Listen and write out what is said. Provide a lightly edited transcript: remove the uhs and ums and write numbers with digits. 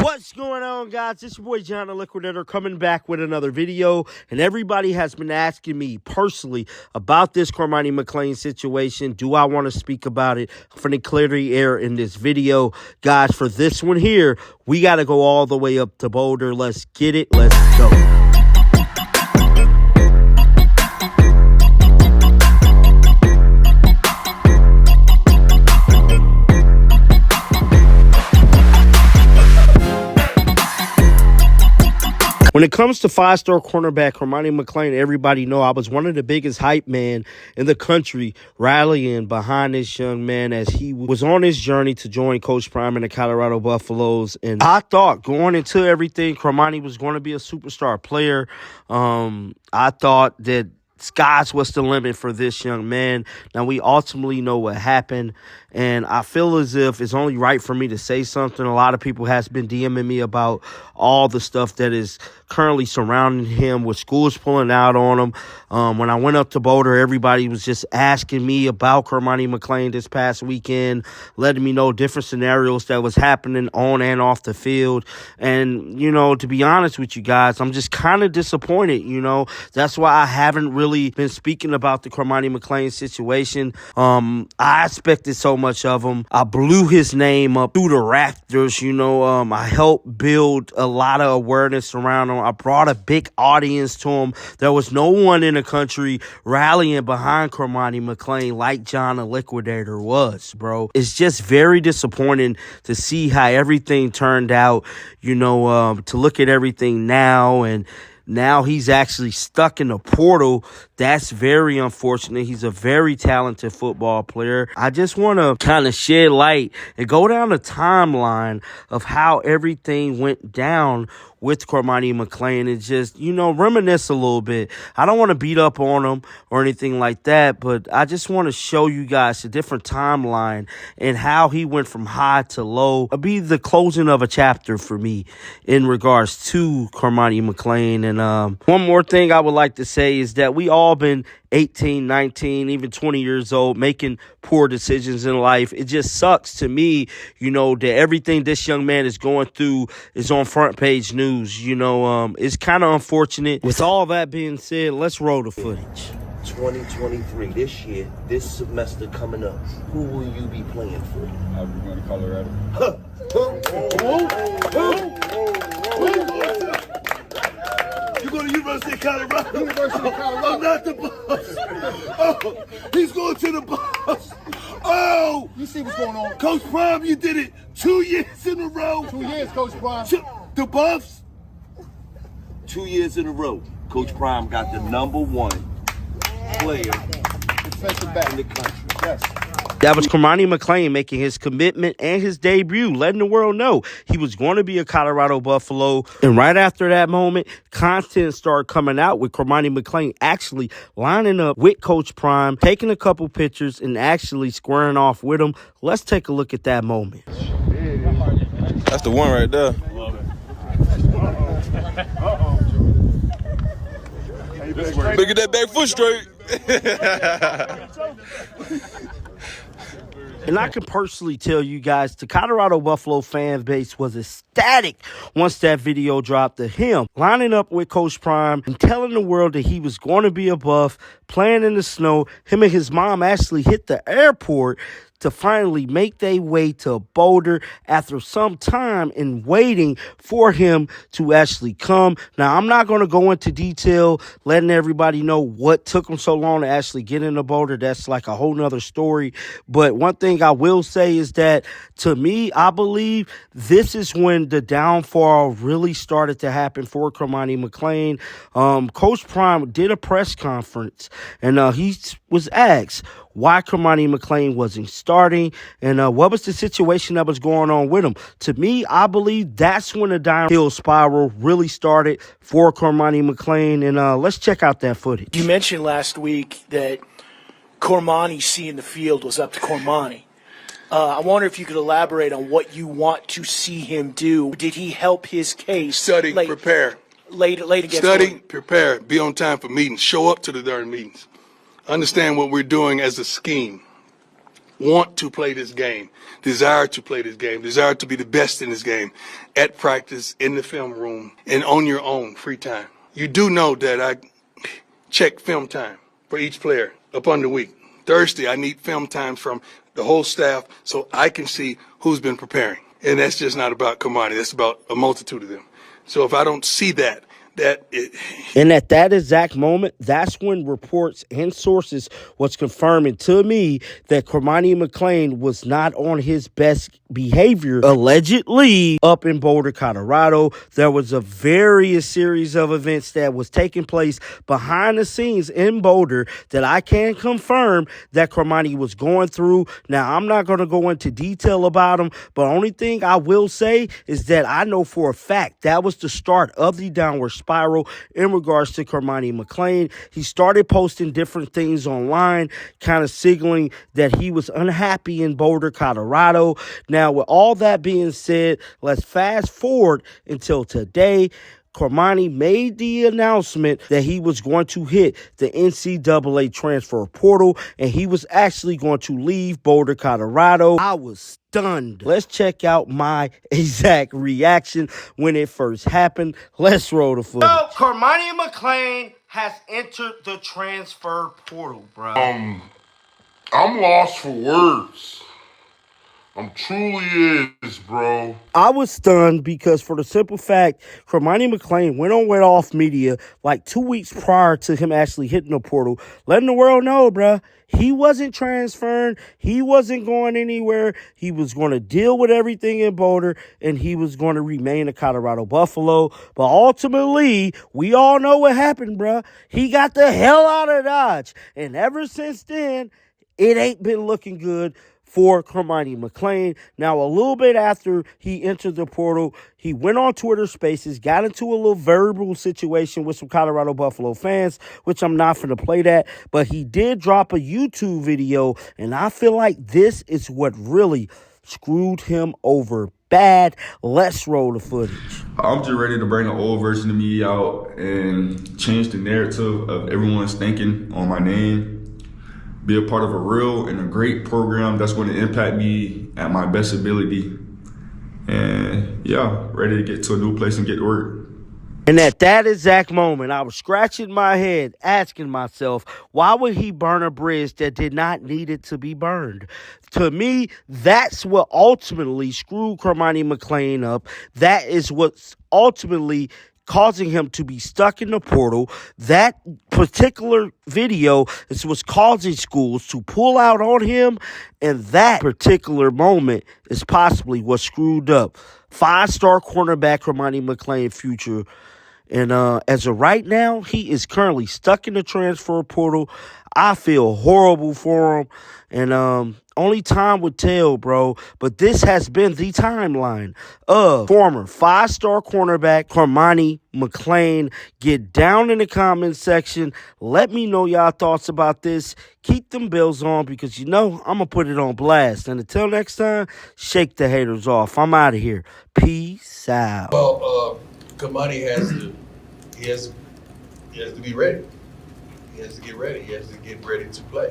What's going on, guys? It's your boy John the Liquidator coming back with another video, and everybody has been asking me personally about this Cormani McClain situation. Do I want to speak about it? For the clarity air in this video, guys, for this one here, we got to go all the way up to Boulder. Let's get it. Let's go. When it comes to five-star cornerback Cormani McClain, everybody know I was one of the biggest hype men in the country rallying behind this young man as he was on his journey to join Coach Prime in the Colorado Buffaloes. And I thought going into everything, Cormani was going to be a superstar player. I thought that sky's was the limit for this young man. Now, we ultimately know what happened, and I feel as if it's only right for me to say something. A lot of people has been DMing me about all the stuff that is currently surrounding him, with schools pulling out on him. When I went up to Boulder, everybody was just asking me about Cormani McClain this past weekend, letting me know different scenarios that was happening on and off the field. And, you know, to be honest with you guys, I'm just kind of disappointed, you know. That's why I haven't really been speaking about the Cormani McClain situation. I expected so much of him. I blew his name up through the rafters, you know. I helped build a lot of awareness around him. I brought a big audience to him. There was no one in the country rallying behind Cormani McClain like John the Liquidator was, bro. It's just very disappointing to see how everything turned out, you know, to look at everything now, and now he's actually stuck in the portal. That's very unfortunate. He's a very talented football player. I just want to kind of shed light and go down the timeline of how everything went down with Cormani McClain and just, you know, reminisce a little bit. I don't want to beat up on him or anything like that, but I just want to show you guys a different timeline and how he went from high to low. It'll be the closing of a chapter for me in regards to Cormani McClain. And one more thing I would like to say is that we all been 18, 19, even 20 years old, making poor decisions in life. It just sucks to me, you know, that everything this young man is going through is on front page news. You know, it's kind of unfortunate. With all that being said, let's roll the footage. 2023, this year, this semester coming up, who will you be playing for? I'll be going to Colorado. You go to University of Colorado? University of Colorado. I'm not the boss. Oh, he's going to the boss. Oh! You see what's going on? Coach Prime, you did it 2 years in a row. 2 years, Coach Prime. The Buffs? 2 years in a row. Coach Prime got the #1 player Defensive back in the country. Yes. That was Cormani McClain making his commitment and his debut, letting the world know he was going to be a Colorado Buffalo. And right after that moment, content started coming out with Cormani McClain actually lining up with Coach Prime, taking a couple pictures, and actually squaring off with him. Let's take a look at that moment. That's the one right there. Look at that back foot straight. And I can personally tell you guys, the Colorado Buffalo fan base was ecstatic once that video dropped of him lining up with Coach Prime and telling the world that he was going to be a Buff, playing in the snow. Him and his mom actually hit the airport to finally make their way to Boulder after some time in waiting for him to actually come. Now, I'm not going to go into detail, letting everybody know what took him so long to actually get into Boulder. That's like a whole nother story. But one thing I will say is that, to me, I believe this is when the downfall really started to happen for Cormani McClain. Coach Prime did a press conference, and he was asked why Cormani McClain wasn't starting and what was the situation that was going on with him. To me, I believe that's when the downhill spiral really started for Cormani McClain. And let's check out that footage. You mentioned last week that Cormani seeing the field was up to Cormani. I wonder if you could elaborate on what you want to see him do. Did he help his case? Study, prepare. Late against Study, prepare, be on time for meetings. Show up to the darn meetings. Understand what we're doing as a scheme. want to play this game, desire to play this game, desire to be the best in this game, at practice, in the film room, and on your own free time. You do know that I check film time for each player upon the week. Thursday, I need film time from the whole staff so I can see who's been preparing. And that's just not about Cormani. That's about a multitude of them. So if I don't see that, and at that exact moment, that's when reports and sources was confirming to me that Cormani McClain was not on his best behavior, allegedly, up in Boulder, Colorado. There was a various series of events that was taking place behind the scenes in Boulder that I can confirm that Cormani was going through. Now, I'm not going to go into detail about them, but only thing I will say is that I know for a fact that was the start of the downward spiral in regards to Cormani McClain. He started posting different things online, kind of signaling that he was unhappy in Boulder, Colorado. Now, with all that being said, let's fast forward until today. Cormani made the announcement that he was going to hit the NCAA transfer portal, and he was actually going to leave Boulder, Colorado. I was stunned. Let's check out my exact reaction when it first happened. Let's roll the footage. So, Cormani McClain has entered the transfer portal, bro. I'm lost for words. I'm truly is, bro. I was stunned because for the simple fact, Cormani McClain went off media like 2 weeks prior to him actually hitting the portal, letting the world know, bro, he wasn't transferring. He wasn't going anywhere. He was going to deal with everything in Boulder, and he was going to remain a Colorado Buffalo. But ultimately, we all know what happened, bro. He got the hell out of Dodge. And ever since then, it ain't been looking good for Cormani McClain. Now, a little bit after he entered the portal, he went on Twitter Spaces, got into a little verbal situation with some Colorado Buffalo fans, which I'm not going to play that, but he did drop a YouTube video, and I feel like this is what really screwed him over bad. Let's roll the footage. I'm just ready to bring the old version of me out and change the narrative of everyone's thinking on my name. Be a part of a real and a great program that's going to impact me at my best ability. And yeah, ready to get to a new place and get to work. And at that exact moment, I was scratching my head, asking myself, why would he burn a bridge that did not need it to be burned? To me, that's what ultimately screwed Cormani McClain up. That is what's ultimately causing him to be stuck in the portal. That particular video is what's causing schools to pull out on him, and that particular moment is possibly what screwed up 5-star cornerback Cormani McClain future. And as of right now, he is currently stuck in the transfer portal. I feel horrible for him, and only time would tell, bro. But this has been the timeline of former 5-star cornerback Cormani McClain. Get down in the comments section. Let me know y'all thoughts about this. Keep them bells on because, you know, I'm going to put it on blast. And until next time, shake the haters off. I'm out of here. Peace out. Well, Cormani has to be ready. He has to get ready. He has to get ready to play.